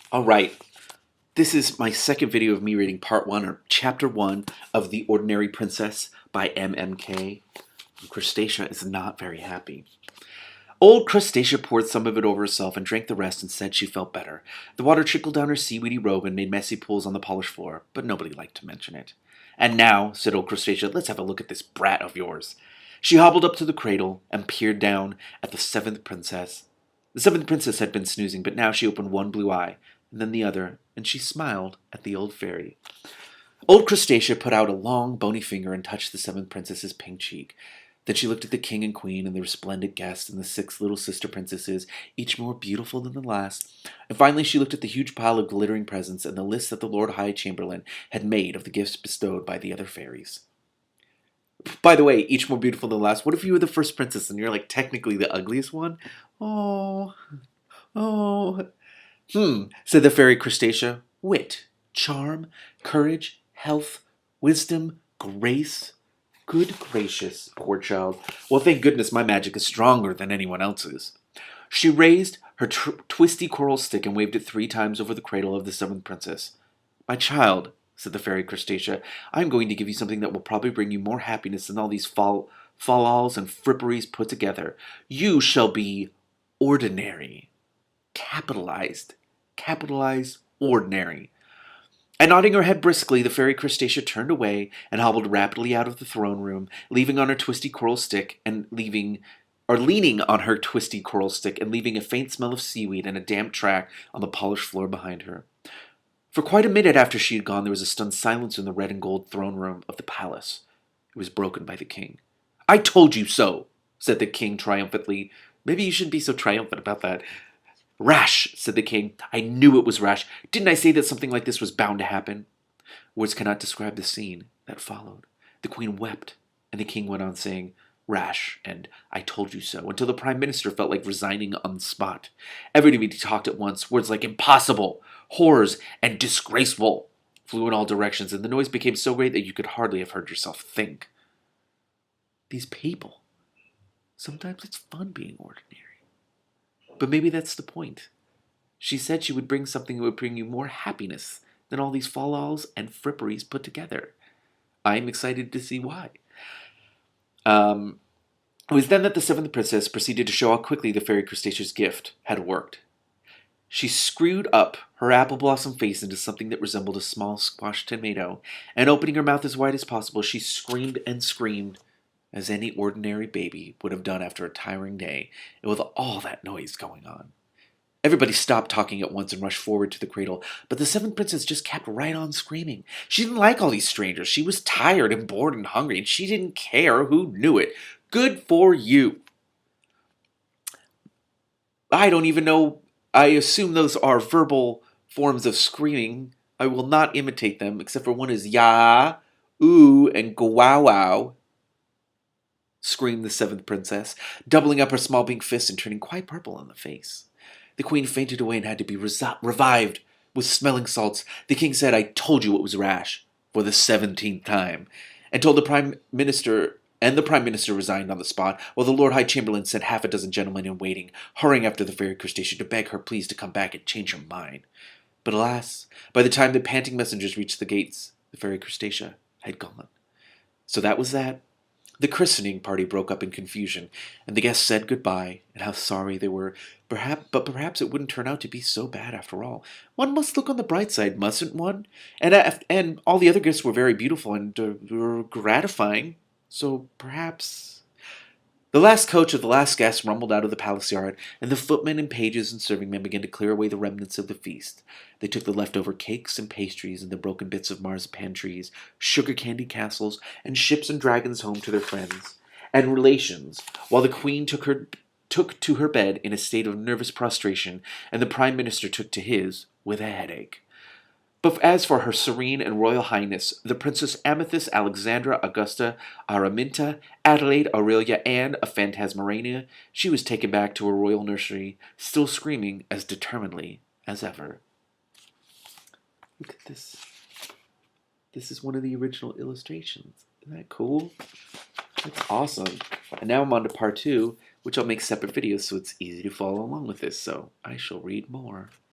All right, this is my second video of me reading part 1 or chapter 1 of The Ordinary Princess by MMK. Crustacea is not very happy. Old Crustacea poured some of it over herself and drank the rest and said she felt better. The water trickled down her seaweedy robe and made messy pools on the polished floor, but nobody liked to mention it. And now, said old Crustacea, let's have a look at this brat of yours. She hobbled up to the cradle and peered down at the seventh princess. The seventh princess had been snoozing, but now she opened one blue eye, and then the other, and she smiled at the old fairy. Old Crustacea put out a long, bony finger and touched the seventh princess's pink cheek. Then she looked at the king and queen and the resplendent guests and the 6 little sister princesses, each more beautiful than the last. And finally she looked at the huge pile of glittering presents and the list that the Lord High Chamberlain had made of the gifts bestowed by the other fairies. By the way, each more beautiful than the last. What if you were the first princess and you're like technically the ugliest one? Oh, oh. Said the fairy Crustacea. Wit, charm, courage, health, wisdom, grace. Good gracious, poor child. Well, thank goodness my magic is stronger than anyone else's. She raised her twisty coral stick and waved it 3 times over the cradle of the seventh princess. My child, said the fairy Crustacea, I am going to give you something that will probably bring you more happiness than all these fal-lals and fripperies put together. You shall be ordinary. Capitalized. Capitalized ordinary. And nodding her head briskly, the fairy Crustacea turned away and hobbled rapidly out of the throne room, leaving on her twisty coral stick and leaning on her twisty coral stick and leaving a faint smell of seaweed and a damp track on the polished floor behind her. For quite a minute after she had gone, there was a stunned silence in the red and gold throne room of the palace. It was broken by the king. I told you so, said the king triumphantly. Maybe you shouldn't be so triumphant about that. Rash, said the king. I knew it was rash. Didn't I say that something like this was bound to happen? Words cannot describe the scene that followed. The queen wept, and the king went on saying, rash, and I told you so, until the prime minister felt like resigning on the spot. Everybody talked at once. Words like impossible, horrors, and disgraceful flew in all directions, and the noise became so great that you could hardly have heard yourself think. These people. Sometimes it's fun being ordinary. But maybe that's the point. She said she would bring something that would bring you more happiness than all these fal-lals and fripperies put together. I'm excited to see why. It was then that the seventh princess proceeded to show how quickly the fairy Crustacea's gift had worked. She screwed up her apple blossom face into something that resembled a small squashed tomato, and opening her mouth as wide as possible, she screamed and screamed, as any ordinary baby would have done after a tiring day, and with all that noise going on. Everybody stopped talking at once and rushed forward to the cradle, but the seventh princess just kept right on screaming. She didn't like all these strangers. She was tired and bored and hungry, and she didn't care who knew it. Good for you. I don't even know. I assume those are verbal forms of screaming. I will not imitate them, except for one is ya, ooh, and wow, screamed the seventh princess, doubling up her small pink fist and turning quite purple in the face. The queen fainted away and had to be revived with smelling salts. The king said, I told you it was rash, for the 17th time, and told the prime minister, and the prime minister resigned on the spot, while the Lord High Chamberlain sent half a dozen gentlemen in waiting, hurrying after the fairy Crustacea to beg her please to come back and change her mind. But alas, by the time the panting messengers reached the gates, the fairy Crustacea had gone. So that was that. The christening party broke up in confusion, and the guests said goodbye, and how sorry they were. Perhaps it wouldn't turn out to be so bad after all. One must look on the bright side, mustn't one? And all the other gifts were very beautiful and were gratifying. So perhaps... The last coach of the last guest rumbled out of the palace yard, and the footmen and pages and serving men began to clear away the remnants of the feast. They took the leftover cakes and pastries and the broken bits of marzipan trees, sugar candy castles, and ships and dragons home to their friends and relations, while the queen took to her bed in a state of nervous prostration, and the prime minister took to his with a headache. But as for her serene and royal highness, the Princess Amethyst Alexandra Augusta Araminta Adelaide Aurelia Anne of Phantasmarania, she was taken back to her royal nursery, still screaming as determinedly as ever. Look at this. This is one of the original illustrations. Isn't that cool? That's awesome. And now I'm on to part 2, which I'll make separate videos so it's easy to follow along with this, so I shall read more.